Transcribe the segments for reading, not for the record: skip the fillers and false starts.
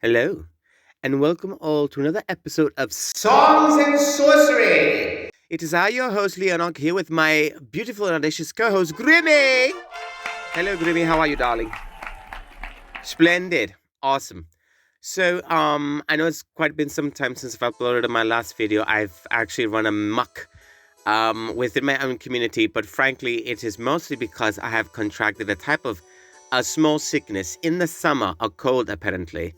Hello, and welcome all to another episode of Songs and Sorcery. It is I, your host, Leonok, here with my beautiful and audacious co host, Grimmy. Hello, Grimmy, how are you, darling? Splendid. Awesome. I know it's quite been some time since I've uploaded my last video. I've actually run amok within my own community, but frankly, it is mostly because I have contracted a type of a small sickness in the summer, a cold apparently.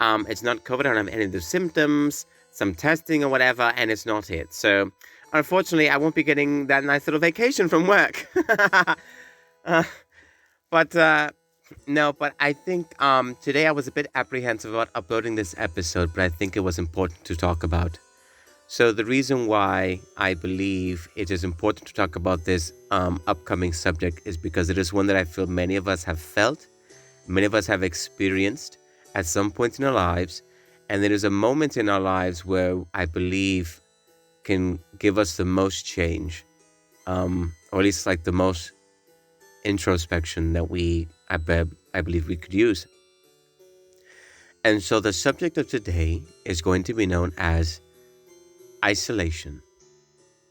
It's not COVID, I don't have any of the symptoms, some testing or whatever, and it's not it. So, unfortunately, I won't be getting that nice little vacation from work. uh, but no, but I think today I was a bit apprehensive about uploading this episode, but I think it was important to talk about. So the reason why I believe it is important to talk about this upcoming subject is because it is one that I feel many of us have felt, many of us have experienced at some point in our lives, and there is a moment in our lives where I believe can give us the most change, or at least like the most introspection that I believe we could use. And so the subject of today is going to be known as isolation.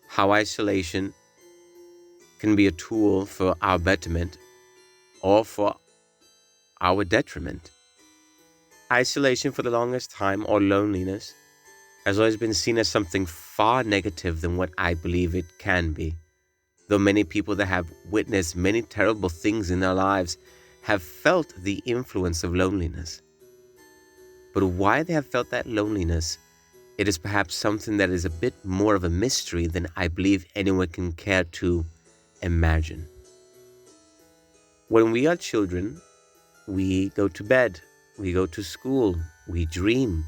How isolation can be a tool for our betterment or for our detriment. Isolation for the longest time, or loneliness, has always been seen as something far negative than what I believe it can be. Though many people that have witnessed many terrible things in their lives have felt the influence of loneliness. But why they have felt that loneliness, it is perhaps something that is a bit more of a mystery than I believe anyone can care to imagine. When we are children, we go to bed, we go to school, we dream,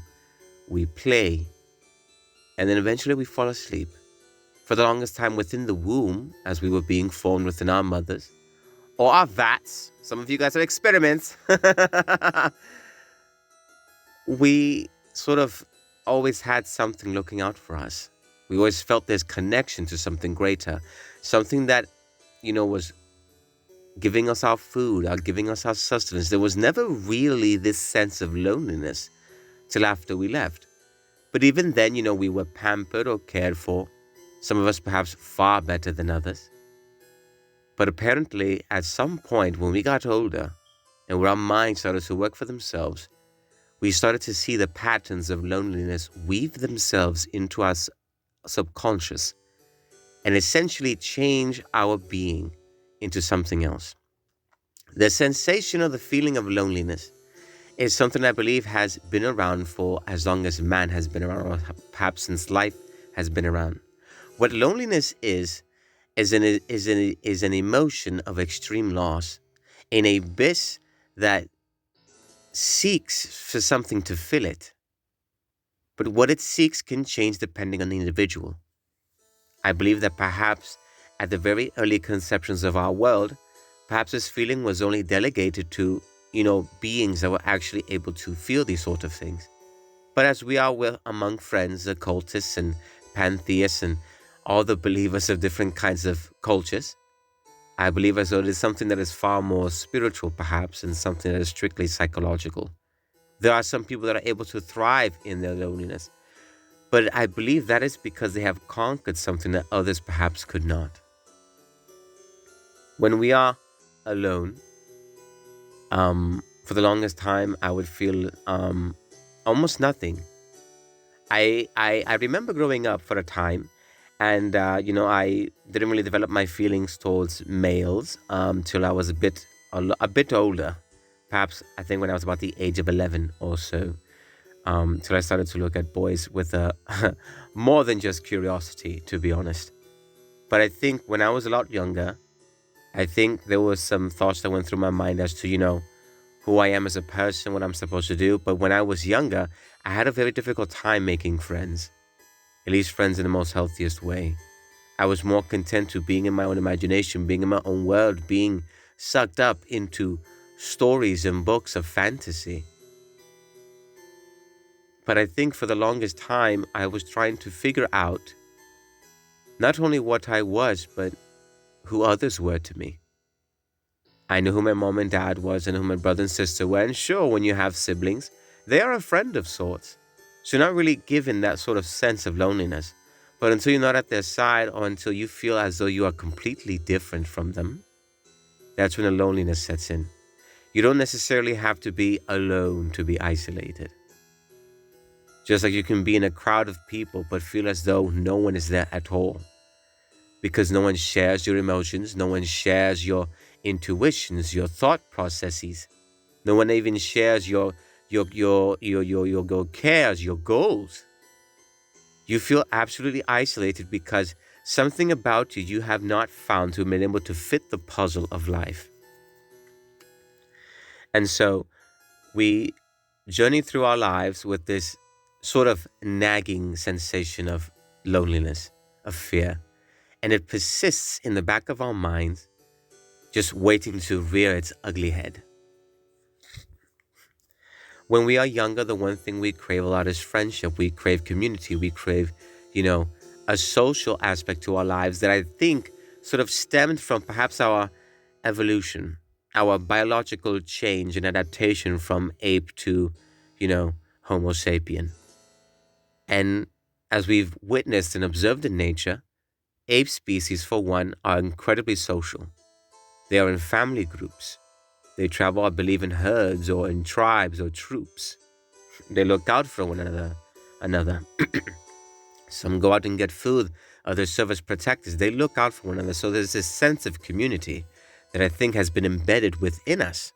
we play, and then eventually we fall asleep. For the longest time within the womb, as we were being formed within our mothers, or our vats, some of you guys are experiments, we sort of always had something looking out for us. We always felt this connection to something greater, something that, was giving us our food, or giving us our sustenance. There was never really this sense of loneliness till after we left. But even then, we were pampered or cared for, some of us perhaps far better than others. But apparently, at some point when we got older and where our minds started to work for themselves, we started to see the patterns of loneliness weave themselves into our subconscious and essentially change our being into something else. The sensation or the feeling of loneliness is something I believe has been around for as long as man has been around, or perhaps since life has been around. What loneliness is an emotion of extreme loss, an abyss that seeks for something to fill it. But what it seeks can change depending on the individual. I believe that perhaps at the very early conceptions of our world, perhaps this feeling was only delegated to, beings that were actually able to feel these sort of things. But as we are with among friends, occultists and pantheists and all the believers of different kinds of cultures, I believe as though it is something that is far more spiritual perhaps and something that is strictly psychological. There are some people that are able to thrive in their loneliness, but I believe that is because they have conquered something that others perhaps could not. When we are alone, for the longest time, I would feel almost nothing. I remember growing up for a time, and I didn't really develop my feelings towards males till I was a bit older. Perhaps I think when I was about the age of 11 or so, till I started to look at boys with a more than just curiosity, to be honest. But I think when I was a lot younger, I think there was some thoughts that went through my mind as to, who I am as a person, what I'm supposed to do. But when I was younger, I had a very difficult time making friends, at least friends in the most healthiest way. I was more content to being in my own imagination, being in my own world, being sucked up into stories and books of fantasy. But I think for the longest time, I was trying to figure out not only what I was, but who others were to me. I knew who my mom and dad was and who my brother and sister were. And sure, when you have siblings, They are a friend of sorts. So you're not really given that sort of sense of loneliness. But until you're not at their side or until you feel as though you are completely different from them, that's when the loneliness sets in. You don't necessarily have to be alone to be isolated. Just like you can be in a crowd of people but feel as though no one is there at all. Because no one shares your emotions, no one shares your intuitions, your thought processes. No one even shares your cares, your goals. You feel absolutely isolated because something about you have not found to have been able to fit the puzzle of life. And so we journey through our lives with this sort of nagging sensation of loneliness, of fear, and it persists in the back of our minds, just waiting to rear its ugly head. When we are younger, the one thing we crave a lot is friendship. We crave community. We crave, you know, a social aspect to our lives that I think sort of stemmed from perhaps our evolution, our biological change and adaptation from ape to, Homo sapien. And as we've witnessed and observed in nature, ape species, for one, are incredibly social. They are in family groups. They travel, I believe, in herds or in tribes or troops. They look out for one another. Some go out and get food. Others serve as protectors. They look out for one another. So there's this sense of community that I think has been embedded within us.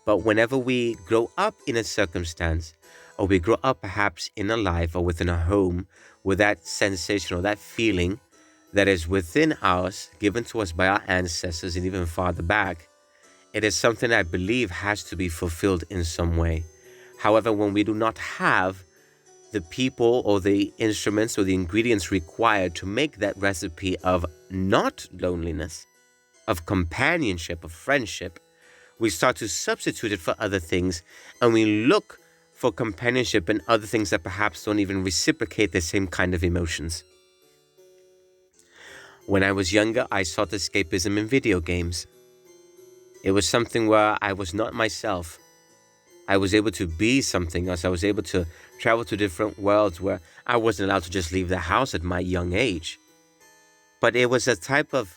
But whenever we grow up in a circumstance, or we grow up perhaps in a life or within a home with that sensation or that feeling that is within us, given to us by our ancestors and even farther back, it is something I believe has to be fulfilled in some way. However, when we do not have the people or the instruments or the ingredients required to make that recipe of not loneliness, of companionship, of friendship, we start to substitute it for other things, and we look for companionship in other things that perhaps don't even reciprocate the same kind of emotions. When I was younger, I sought escapism in video games. It was something where I was not myself. I was able to be something else. I was able to travel to different worlds where I wasn't allowed to just leave the house at my young age. But it was a type of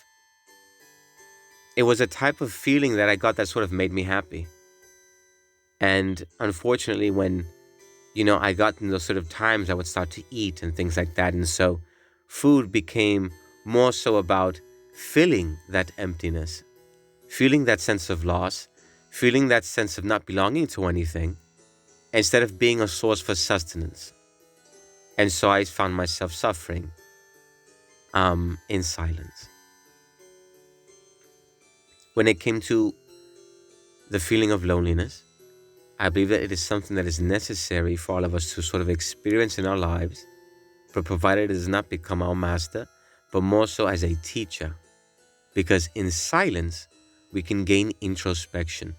feeling that I got that sort of made me happy. And unfortunately, when, I got in those sort of times, I would start to eat and things like that. And so food became more so about filling that emptiness, feeling that sense of loss, feeling that sense of not belonging to anything, instead of being a source for sustenance. And so I found myself suffering in silence. When it came to the feeling of loneliness, I believe that it is something that is necessary for all of us to sort of experience in our lives, but provided it does not become our master, but more so as a teacher. Because in silence, we can gain introspection.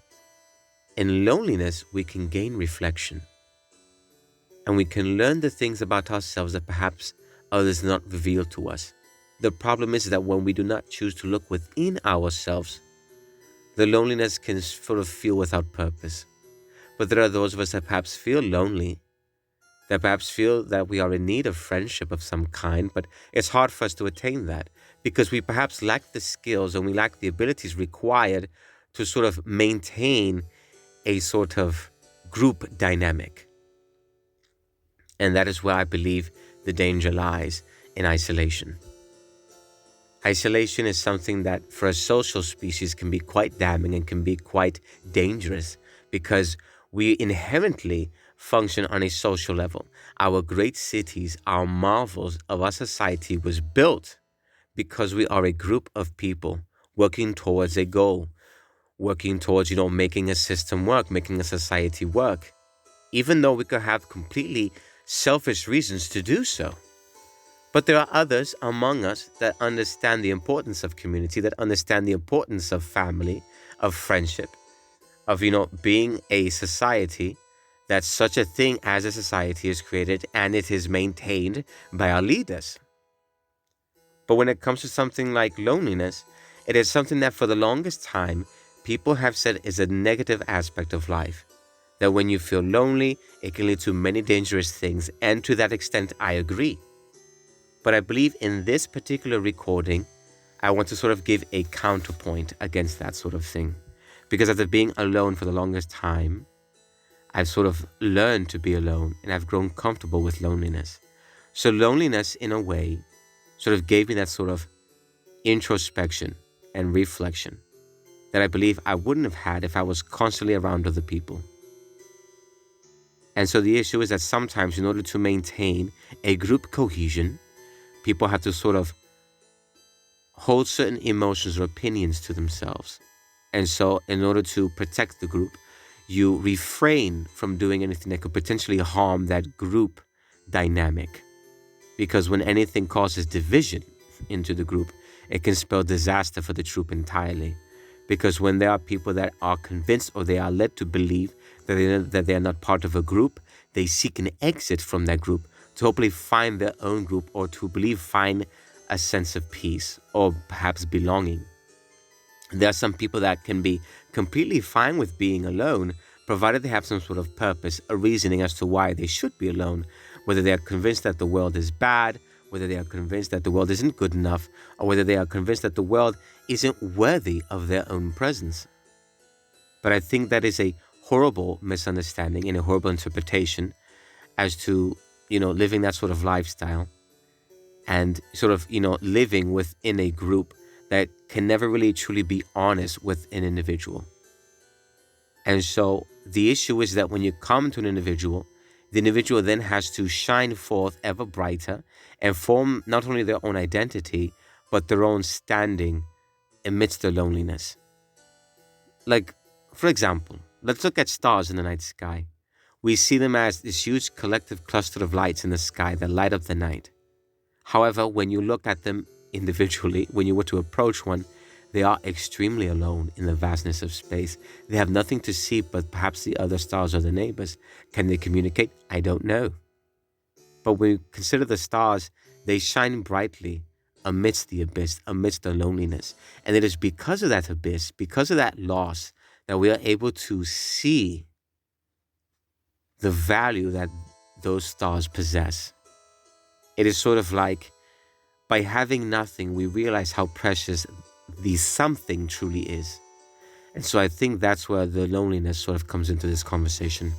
In loneliness, we can gain reflection. And we can learn the things about ourselves that perhaps others not reveal to us. The problem is that when we do not choose to look within ourselves, the loneliness can sort of feel without purpose. But there are those of us that perhaps feel lonely, that perhaps feel that we are in need of friendship of some kind, but it's hard for us to attain that because we perhaps lack the skills and we lack the abilities required to sort of maintain a sort of group dynamic. And that is where I believe the danger lies in isolation. Isolation is something that for a social species can be quite damning and can be quite dangerous because we inherently function on a social level. Our great cities, our marvels of our society was built because we are a group of people working towards a goal, working towards, making a system work, making a society work, even though we could have completely selfish reasons to do so. But there are others among us that understand the importance of community, that understand the importance of family, of friendship, of, being a society, that such a thing as a society is created and it is maintained by our leaders. But when it comes to something like loneliness, it is something that for the longest time, people have said is a negative aspect of life. That when you feel lonely, it can lead to many dangerous things. And to that extent, I agree. But I believe in this particular recording, I want to sort of give a counterpoint against that sort of thing. Because after being alone for the longest time, I've sort of learned to be alone and I've grown comfortable with loneliness. So loneliness, in a way, sort of gave me that sort of introspection and reflection that I believe I wouldn't have had if I was constantly around other people. And so the issue is that sometimes in order to maintain a group cohesion, people have to sort of hold certain emotions or opinions to themselves. And so in order to protect the group, you refrain from doing anything that could potentially harm that group dynamic. Because when anything causes division into the group, it can spell disaster for the troop entirely. Because when there are people that are convinced or they are led to believe that they are not part of a group, they seek an exit from that group to hopefully find their own group or to find a sense of peace or perhaps belonging. There are some people that can be completely fine with being alone, provided they have some sort of purpose, a reasoning as to why they should be alone, whether they are convinced that the world is bad, whether they are convinced that the world isn't good enough, or whether they are convinced that the world isn't worthy of their own presence. But I think that is a horrible misunderstanding and a horrible interpretation as to, living that sort of lifestyle and sort of, living within a group that can never really truly be honest with an individual. And so the issue is that when you come to an individual, the individual then has to shine forth ever brighter and form not only their own identity, but their own standing amidst the loneliness. Like, for example, let's look at stars in the night sky. We see them as this huge collective cluster of lights in the sky that light up the night. However, when you look at them individually, when you were to approach one, they are extremely alone in the vastness of space. They have nothing to see but perhaps the other stars or the neighbors. Can they communicate? I don't know. But when you consider the stars, they shine brightly amidst the abyss, amidst the loneliness. And it is because of that abyss, because of that loss, that we are able to see the value that those stars possess. It is sort of like by having nothing, we realize how precious the something truly is. And so I think that's where the loneliness sort of comes into this conversation.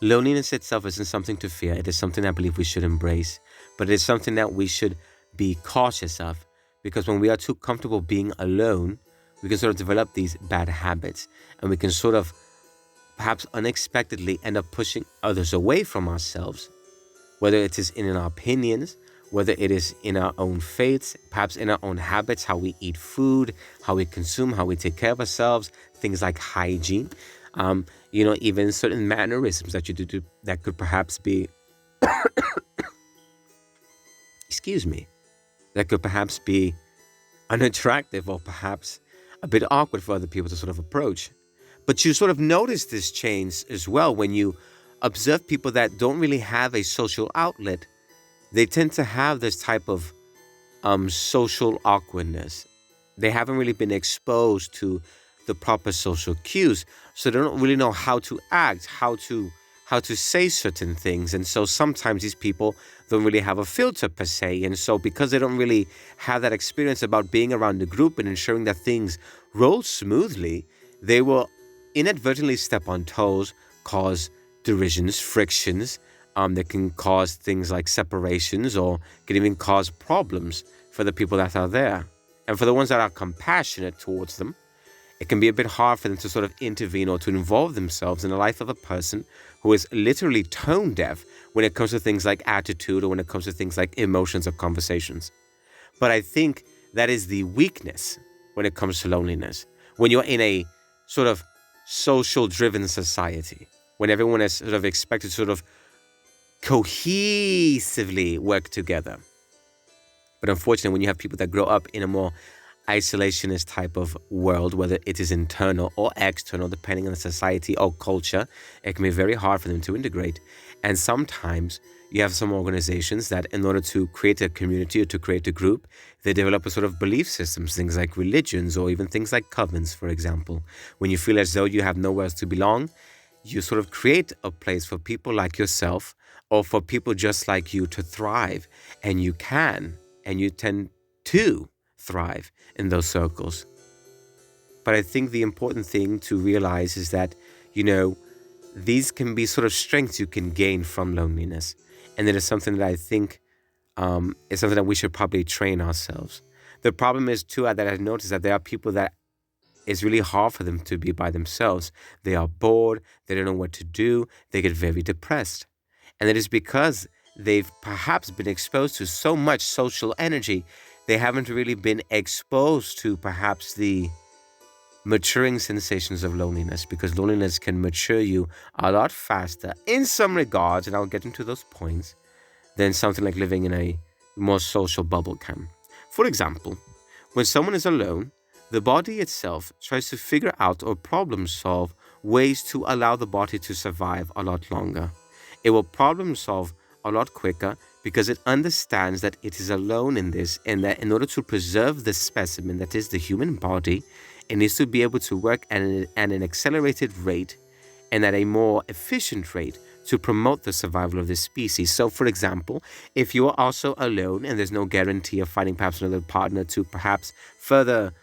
Loneliness itself isn't something to fear. It is something I believe we should embrace, but it is something that we should be cautious of, because when we are too comfortable being alone, we can sort of develop these bad habits and we can sort of perhaps unexpectedly end up pushing others away from ourselves, whether it is in our opinions, whether it is in our own faiths, perhaps in our own habits, how we eat food, how we consume, how we take care of ourselves, things like hygiene, even certain mannerisms that you do that could perhaps be, that could perhaps be unattractive or perhaps a bit awkward for other people to sort of approach. But you sort of notice this change as well when you observe people that don't really have a social outlet. They tend to have this type of social awkwardness. They haven't really been exposed to the proper social cues, so they don't really know how to act, how to say certain things. And so sometimes these people don't really have a filter per se. And so because they don't really have that experience about being around the group and ensuring that things roll smoothly, they will inadvertently step on toes, cause derisions, frictions, that can cause things like separations or can even cause problems for the people that are there. And for the ones that are compassionate towards them, it can be a bit hard for them to sort of intervene or to involve themselves in the life of a person who is literally tone deaf when it comes to things like attitude or when it comes to things like emotions or conversations. But I think that is the weakness when it comes to loneliness. When you're in a sort of social-driven society, when everyone is sort of expected to sort of cohesively work together. But unfortunately, when you have people that grow up in a more isolationist type of world, whether it is internal or external, depending on the society or culture, it can be very hard for them to integrate. And sometimes you have some organizations that, in order to create a community or to create a group, they develop a sort of belief systems, things like religions or even things like covens, for example. When you feel as though you have nowhere else to belong, you sort of create a place for people like yourself or for people just like you to thrive. And you can, and you tend to thrive in those circles. But I think the important thing to realize is that, you know, these can be sort of strengths you can gain from loneliness. And it is something that I think is something that we should probably train ourselves. The problem is, too, that I've noticed that there are people that it's really hard for them to be by themselves. They are bored, they don't know what to do, they get very depressed. And it is because they've perhaps been exposed to so much social energy, they haven't really been exposed to perhaps the maturing sensations of loneliness, because loneliness can mature you a lot faster in some regards, and I'll get into those points, than something like living in a more social bubble can. For example, when someone is alone, the body itself tries to figure out or problem solve ways to allow the body to survive a lot longer. It will problem solve a lot quicker because it understands that it is alone in this, and that in order to preserve the specimen that is the human body, it needs to be able to work at an accelerated rate and at a more efficient rate to promote the survival of this species. So, for example, if you are also alone and there's no guarantee of finding perhaps another partner to perhaps further,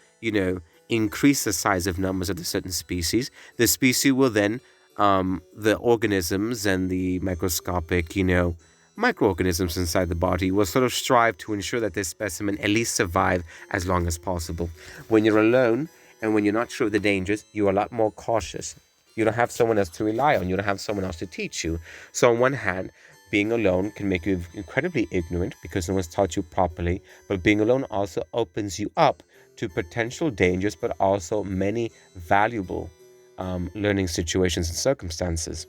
increase the size of numbers of the certain species, the species will then, the organisms and the microscopic, microorganisms inside the body will sort of strive to ensure that this specimen at least survive as long as possible. When you're alone and when you're not sure of the dangers, you're a lot more cautious. You don't have someone else to rely on. You don't have someone else to teach you. So on one hand, being alone can make you incredibly ignorant because no one's taught you properly. But being alone also opens you up to potential dangers, but also many valuable learning situations and circumstances.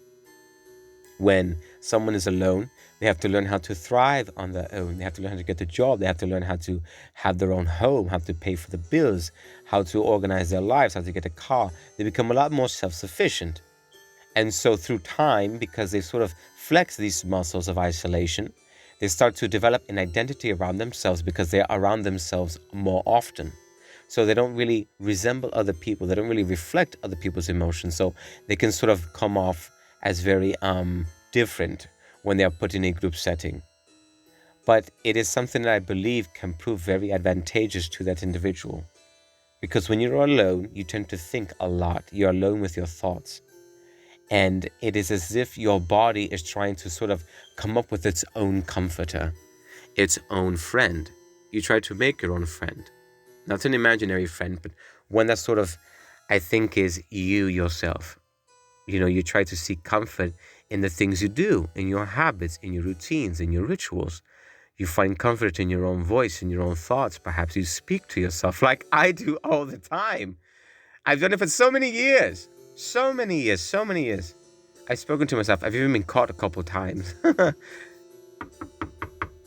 When someone is alone, they have to learn how to thrive on their own. They have to learn how to get a job. They have to learn how to have their own home, how to pay for the bills, how to organize their lives, how to get a car. They become a lot more self-sufficient. And so through time, because they sort of flex these muscles of isolation, they start to develop an identity around themselves because they're around themselves more often. So they don't really resemble other people. They don't really reflect other people's emotions. So they can sort of come off as very different when they are put in a group setting. But it is something that I believe can prove very advantageous to that individual. Because when you're alone, you tend to think a lot. You're alone with your thoughts. And it is as if your body is trying to sort of come up with its own comforter, its own friend. You try to make your own friend. Not an imaginary friend, but one that sort of, I think, is you yourself. You try to seek comfort in the things you do, in your habits, in your routines, in your rituals. You find comfort in your own voice, in your own thoughts. Perhaps you speak to yourself like I do all the time. I've done it for so many years. So many years, so many years. I've spoken to myself. I've even been caught a couple times.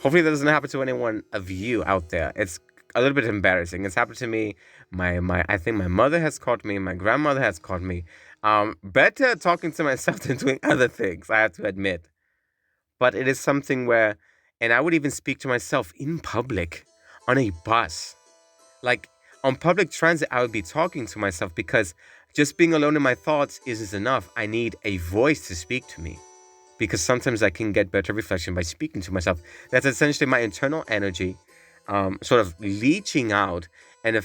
Hopefully that doesn't happen to anyone of you out there. It's a little bit embarrassing. It's happened to me. I think my mother has caught me. My grandmother has caught me. Better talking to myself than doing other things, I have to admit. But it is something where, and I would even speak to myself in public, on a bus. Like, on public transit, I would be talking to myself because just being alone in my thoughts isn't enough. I need a voice to speak to me, because sometimes I can get better reflection by speaking to myself. That's essentially my internal energy sort of leaching out, and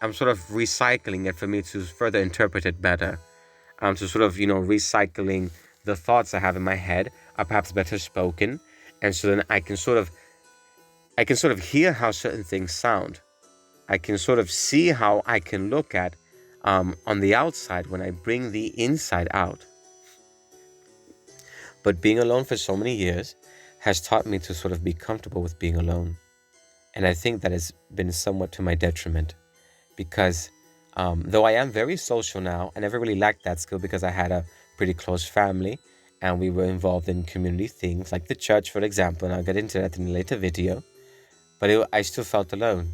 I'm sort of recycling it for me to further interpret it better. To sort of, recycling the thoughts I have in my head are perhaps better spoken. And so then I can sort of hear how certain things sound. I can sort of see how I can look at on the outside when I bring the inside out. But being alone for so many years has taught me to sort of be comfortable with being alone. And I think that has been somewhat to my detriment, because though I am very social now, I never really lacked that skill because I had a pretty close family and we were involved in community things like the church, for example, and I'll get into that in a later video. But I still felt alone,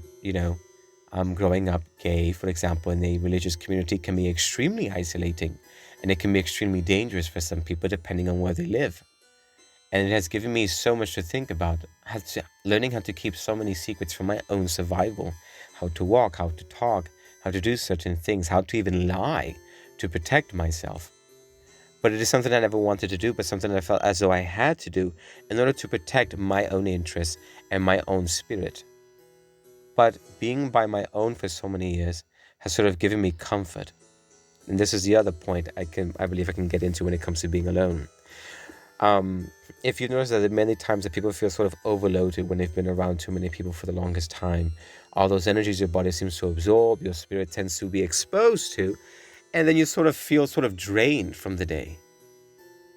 Growing up gay, for example, in a religious community can be extremely isolating, and it can be extremely dangerous for some people depending on where they live. And it has given me so much to think about, learning how to keep so many secrets for my own survival, how to walk, how to talk, how to do certain things, how to even lie to protect myself. But it is something I never wanted to do, but something I felt as though I had to do in order to protect my own interests and my own spirit. But being by my own for so many years has sort of given me comfort. And this is the other point I believe I can get into when it comes to being alone. Um, if you notice that many times that people feel sort of overloaded when they've been around too many people for the longest time, all those energies your body seems to absorb, your spirit tends to be exposed to, and then you sort of feel sort of drained from the day.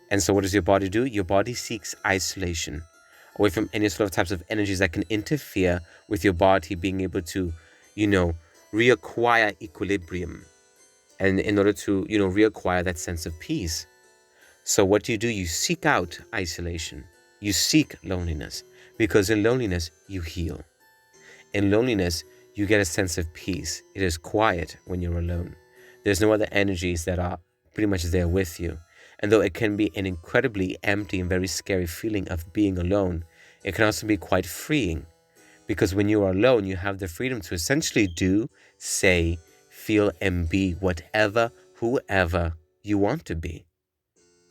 And so what does your body do? Your body seeks isolation away from any sort of types of energies that can interfere with your body being able to, reacquire equilibrium. And in order to, reacquire that sense of peace. So what do? You seek out isolation. You seek loneliness. Because in loneliness, you heal. In loneliness, you get a sense of peace. It is quiet when you're alone. There's no other energies that are pretty much there with you. And though it can be an incredibly empty and very scary feeling of being alone, it can also be quite freeing. Because when you are alone, you have the freedom to essentially do, say, feel, and be whatever, whoever you want to be.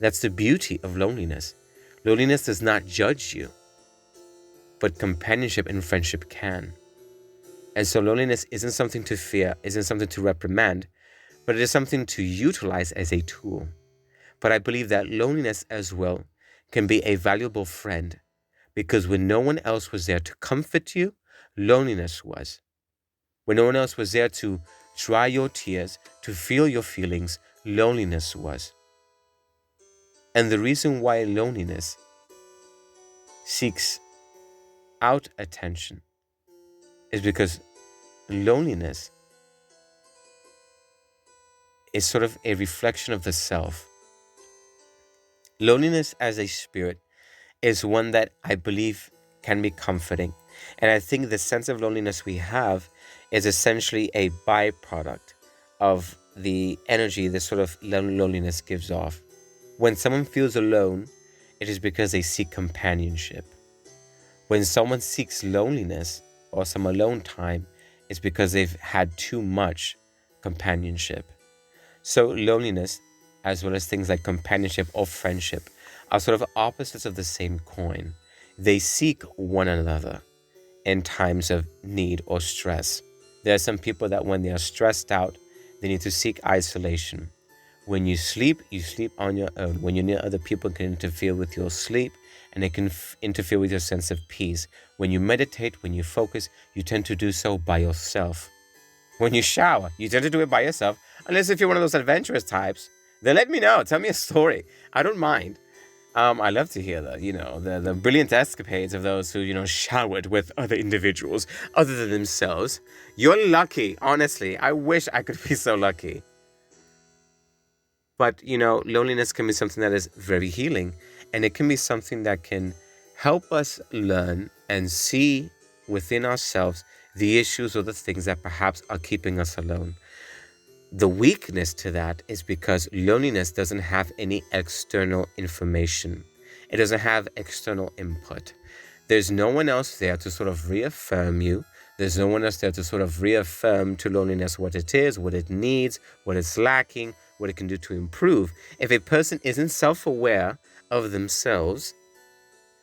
That's the beauty of loneliness. Loneliness does not judge you, but companionship and friendship can. And so loneliness isn't something to fear, isn't something to reprimand, but it is something to utilize as a tool. But I believe that loneliness as well can be a valuable friend, because when no one else was there to comfort you, loneliness was. When no one else was there to dry your tears, to feel your feelings, loneliness was. And the reason why loneliness seeks out attention is because loneliness is sort of a reflection of the self. Loneliness as a spirit is one that I believe can be comforting. And I think the sense of loneliness we have is essentially a byproduct of the energy this sort of loneliness gives off. When someone feels alone, it is because they seek companionship. When someone seeks loneliness or some alone time, it's because they've had too much companionship. So loneliness, as well as things like companionship or friendship, are sort of opposites of the same coin. They seek one another in times of need or stress. There are some people that when they are stressed out, they need to seek isolation. When you sleep on your own. When you're near other people, can interfere with your sleep, and it can interfere with your sense of peace. When you meditate, when you focus, you tend to do so by yourself. When you shower, you tend to do it by yourself, unless if you're one of those adventurous types. Then let me know. Tell me a story. I don't mind. I love to hear the brilliant escapades of those who, showered with other individuals other than themselves. You're lucky, honestly. I wish I could be so lucky. But, loneliness can be something that is very healing, and it can be something that can help us learn and see within ourselves the issues or the things that perhaps are keeping us alone. The weakness to that is because loneliness doesn't have any external information. It doesn't have external input. There's no one else there to sort of reaffirm you. There's no one else there to sort of reaffirm to loneliness what it is, what it needs, what it's lacking, what it can do to improve. If a person isn't self-aware of themselves,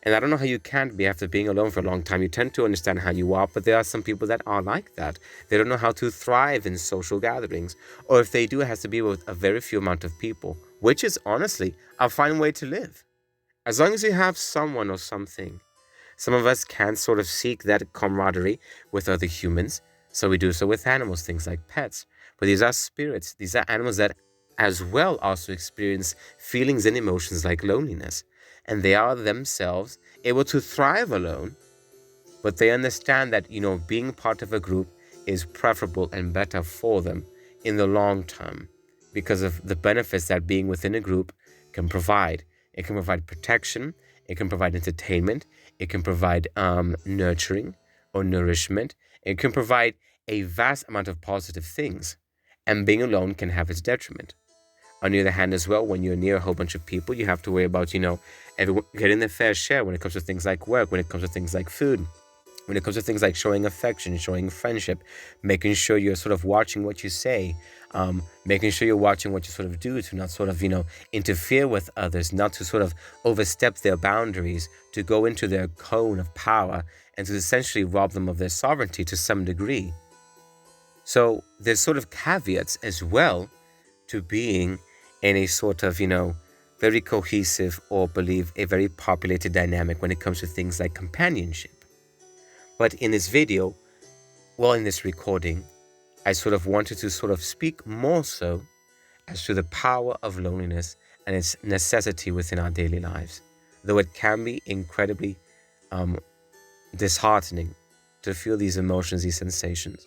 and I don't know how you can be after being alone for a long time. You tend to understand how you are, but there are some people that are like that. They don't know how to thrive in social gatherings. Or if they do, it has to be with a very few amount of people, which is honestly a fine way to live. As long as you have someone or something. Some of us can sort of seek that camaraderie with other humans. So we do so with animals, things like pets. But these are spirits. These are animals that as well also experience feelings and emotions like loneliness. And they are themselves able to thrive alone, but they understand that, being part of a group is preferable and better for them in the long term because of the benefits that being within a group can provide. It can provide protection, it can provide entertainment, it can provide nurturing or nourishment, it can provide a vast amount of positive things, and being alone can have its detriment. On the other hand, as well, when you're near a whole bunch of people, you have to worry about, everyone getting their fair share when it comes to things like work, when it comes to things like food, when it comes to things like showing affection, showing friendship, making sure you're sort of watching what you say, making sure you're watching what you sort of do to not sort of, interfere with others, not to sort of overstep their boundaries, to go into their cone of power and to essentially rob them of their sovereignty to some degree. So there's sort of caveats as well to being in a sort of, very cohesive or believe a very populated dynamic when it comes to things like companionship. But in this video, in this recording, I sort of wanted to sort of speak more so as to the power of loneliness and its necessity within our daily lives, though it can be incredibly disheartening to feel these emotions, these sensations.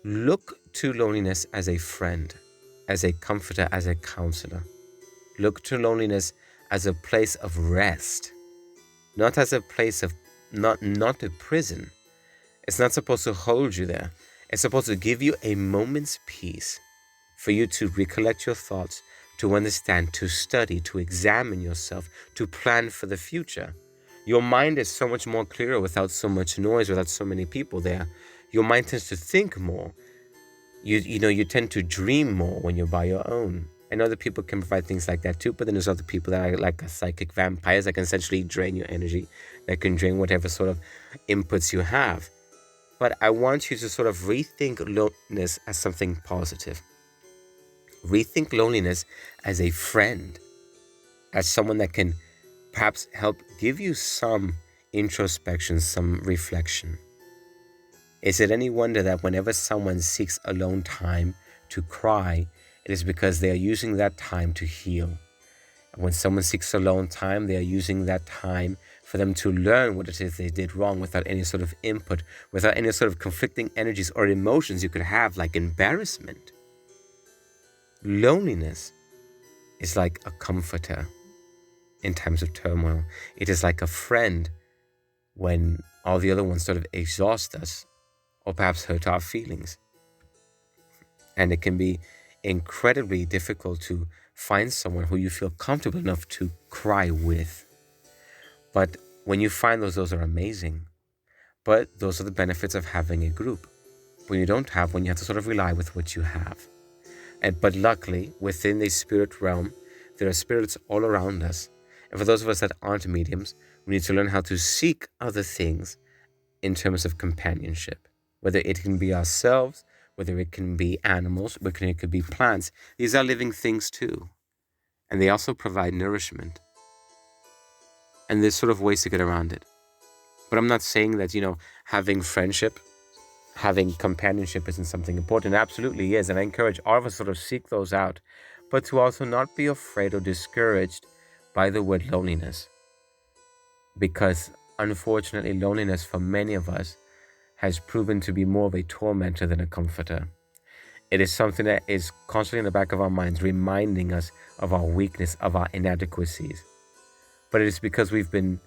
Look to loneliness as a friend, as a comforter, as a counselor. Look to loneliness as a place of rest, not as a place of, not a prison. It's not supposed to hold you there. It's supposed to give you a moment's peace for you to recollect your thoughts, to understand, to study, to examine yourself, to plan for the future. Your mind is so much more clearer without so much noise, without so many people there. Your mind tends to think more. You tend to dream more when you're by your own. And other people can provide things like that too, but then there's other people that are like psychic vampires that can essentially drain your energy, that can drain whatever sort of inputs you have. But I want you to sort of rethink loneliness as something positive. Rethink loneliness as a friend, as someone that can perhaps help give you some introspection, some reflection. Is it any wonder that whenever someone seeks alone time to cry, it is because they are using that time to heal? And when someone seeks alone time, they are using that time for them to learn what it is they did wrong without any sort of input, without any sort of conflicting energies or emotions you could have, like embarrassment. Loneliness is like a comforter in times of turmoil. It is like a friend when all the other ones sort of exhaust us or perhaps hurt our feelings. And it can be incredibly difficult to find someone who you feel comfortable enough to cry with. But when you find those are amazing. But those are the benefits of having a group. When you don't have one, you have to sort of rely with what you have. But luckily, within the spirit realm, there are spirits all around us. And for those of us that aren't mediums, we need to learn how to seek other things in terms of companionship. Whether it can be ourselves, whether it can be animals, whether it could be plants. These are living things too. And they also provide nourishment. And there's sort of ways to get around it. But I'm not saying that, having friendship, having companionship isn't something important. It absolutely is. And I encourage all of us to sort of seek those out. But to also not be afraid or discouraged by the word loneliness. Because unfortunately, loneliness for many of us has proven to be more of a tormentor than a comforter. It is something that is constantly in the back of our minds, reminding us of our weakness, of our inadequacies. But it is because we've been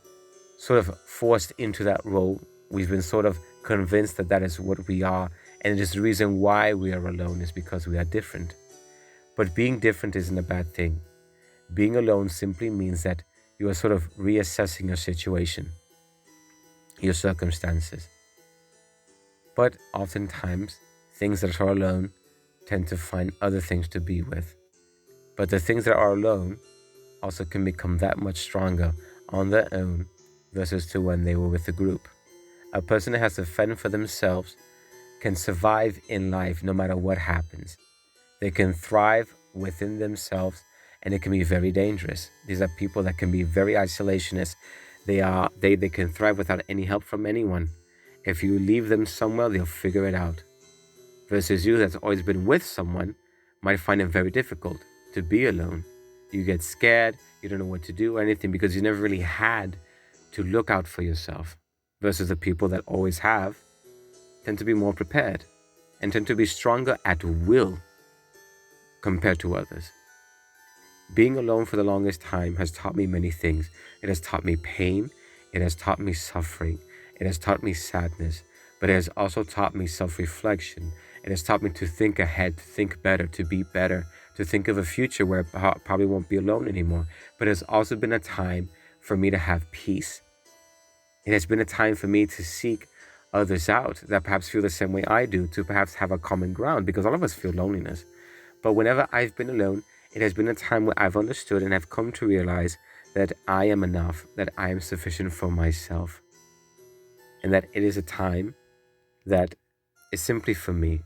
sort of forced into that role. We've been sort of convinced that that is what we are. And it is the reason why we are alone is because we are different. But being different isn't a bad thing. Being alone simply means that you are sort of reassessing your situation, your circumstances. But oftentimes, things that are alone tend to find other things to be with. But the things that are alone also can become that much stronger on their own versus to when they were with a group. A person that has to fend for themselves can survive in life no matter what happens. They can thrive within themselves, and it can be very dangerous. These are people that can be very isolationist. They can thrive without any help from anyone. If you leave them somewhere, they'll figure it out. Versus you that's always been with someone might find it very difficult to be alone. You get scared, you don't know what to do or anything because you never really had to look out for yourself. Versus the people that always have tend to be more prepared and tend to be stronger at will compared to others. Being alone for the longest time has taught me many things. It has taught me pain. It has taught me suffering. It has taught me sadness. but it has also taught me self-reflection. It has taught me to think ahead, to think better, to be better, to think of a future where I probably won't be alone anymore. But it has also been a time for me to have peace. It has been a time for me to seek others out that perhaps feel the same way I do, to perhaps have a common ground, because all of us feel loneliness. But whenever I've been alone, it has been a time where I've understood and I've come to realize that I am enough, that I am sufficient for myself, and that it is a time that is simply for me.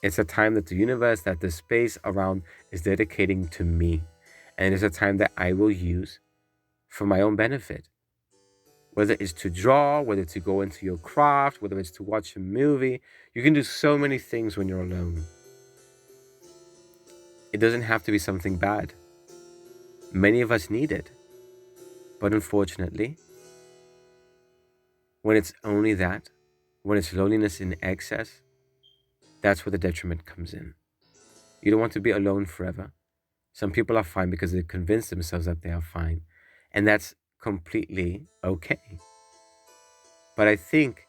It's a time that the universe, that the space around is dedicating to me. And it's a time that I will use for my own benefit. Whether it's to draw, whether it's to go into your craft, whether it's to watch a movie, you can do so many things when you're alone. It doesn't have to be something bad. Many of us need it. But unfortunately, when it's only that, when it's loneliness in excess, that's where the detriment comes in. You don't want to be alone forever. Some people are fine because they convince themselves that they are fine. And that's completely okay. But I think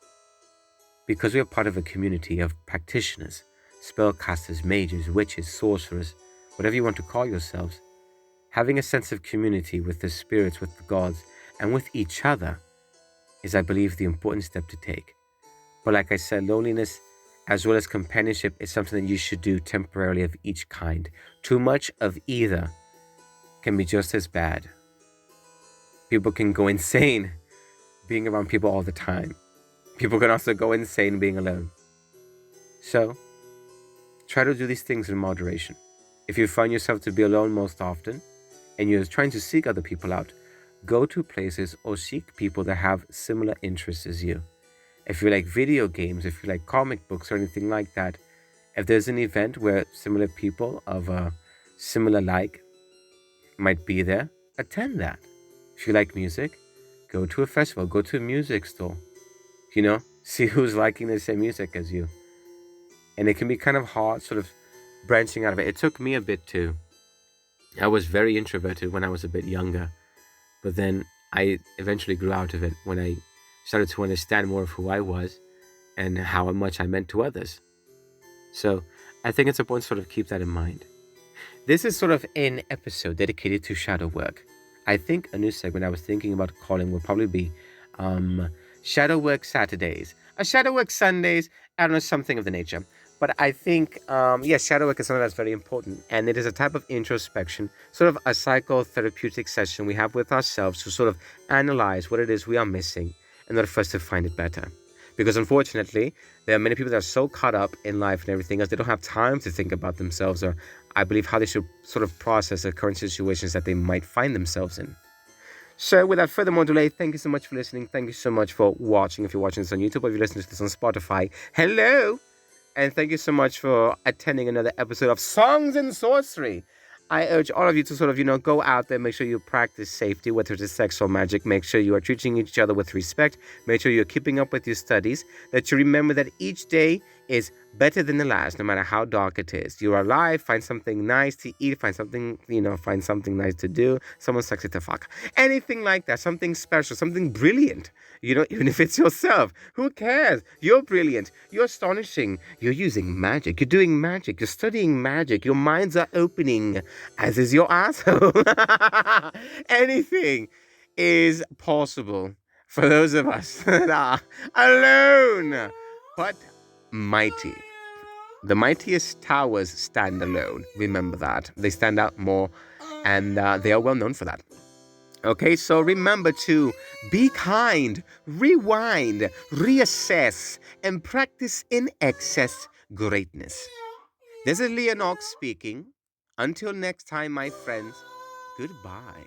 because we are part of a community of practitioners, spellcasters, mages, witches, sorcerers, whatever you want to call yourselves, having a sense of community with the spirits, with the gods, and with each other is, I believe, the important step to take. But like I said, loneliness as well as companionship is something that you should do temporarily of each kind. Too much of either can be just as bad. People can go insane being around people all the time. People can also go insane being alone. So, try to do these things in moderation. If you find yourself to be alone most often, and you're trying to seek other people out, go to places or seek people that have similar interests as you. If you like video games, if you like comic books or anything like that, if there's an event where similar people of a similar like might be there, attend that. If you like music, go to a festival, go to a music store. See who's liking the same music as you. And it can be kind of hard sort of branching out of it. It took me a bit too. I was very introverted when I was a bit younger, but then I eventually grew out of it when I started to understand more of who I was and how much I meant to others. So I think it's important to sort of keep that in mind. This is sort of an episode dedicated to shadow work. I think a new segment I was thinking about calling will probably be Shadow Work Saturdays, a Shadow Work Sundays, I don't know, something of the nature. But I think, yes, shadow work is something that's very important. And it is a type of introspection, sort of a psychotherapeutic session we have with ourselves to sort of analyze what it is we are missing in order for us to find it better. Because unfortunately, there are many people that are so caught up in life and everything else, they don't have time to think about themselves or, I believe, how they should sort of process the current situations that they might find themselves in. So without further more delay, thank you so much for listening. Thank you so much for watching. If you're watching this on YouTube or if you're listening to this on Spotify, hello! And thank you so much for attending another episode of Songs and Sorcery. I urge all of you to sort of, go out there, make sure you practice safety, whether it's sex or magic. Make sure you are treating each other with respect. Make sure you're keeping up with your studies. That you remember that each day is better than the last, no matter how dark it is. You're alive, find something nice to eat, find something nice to do, someone sexy to fuck. Anything like that, something special, something brilliant. Even if it's yourself, who cares? You're brilliant. You're astonishing. You're using magic. You're doing magic. You're studying magic. Your minds are opening, as is your asshole. Anything is possible for those of us that are alone, but mighty. The mightiest towers stand alone. Remember that. They stand out more, and they are well known for that. Okay, so remember to be kind, rewind, reassess, and practice in excess greatness. This is Leonor speaking. Until next time, my friends, goodbye.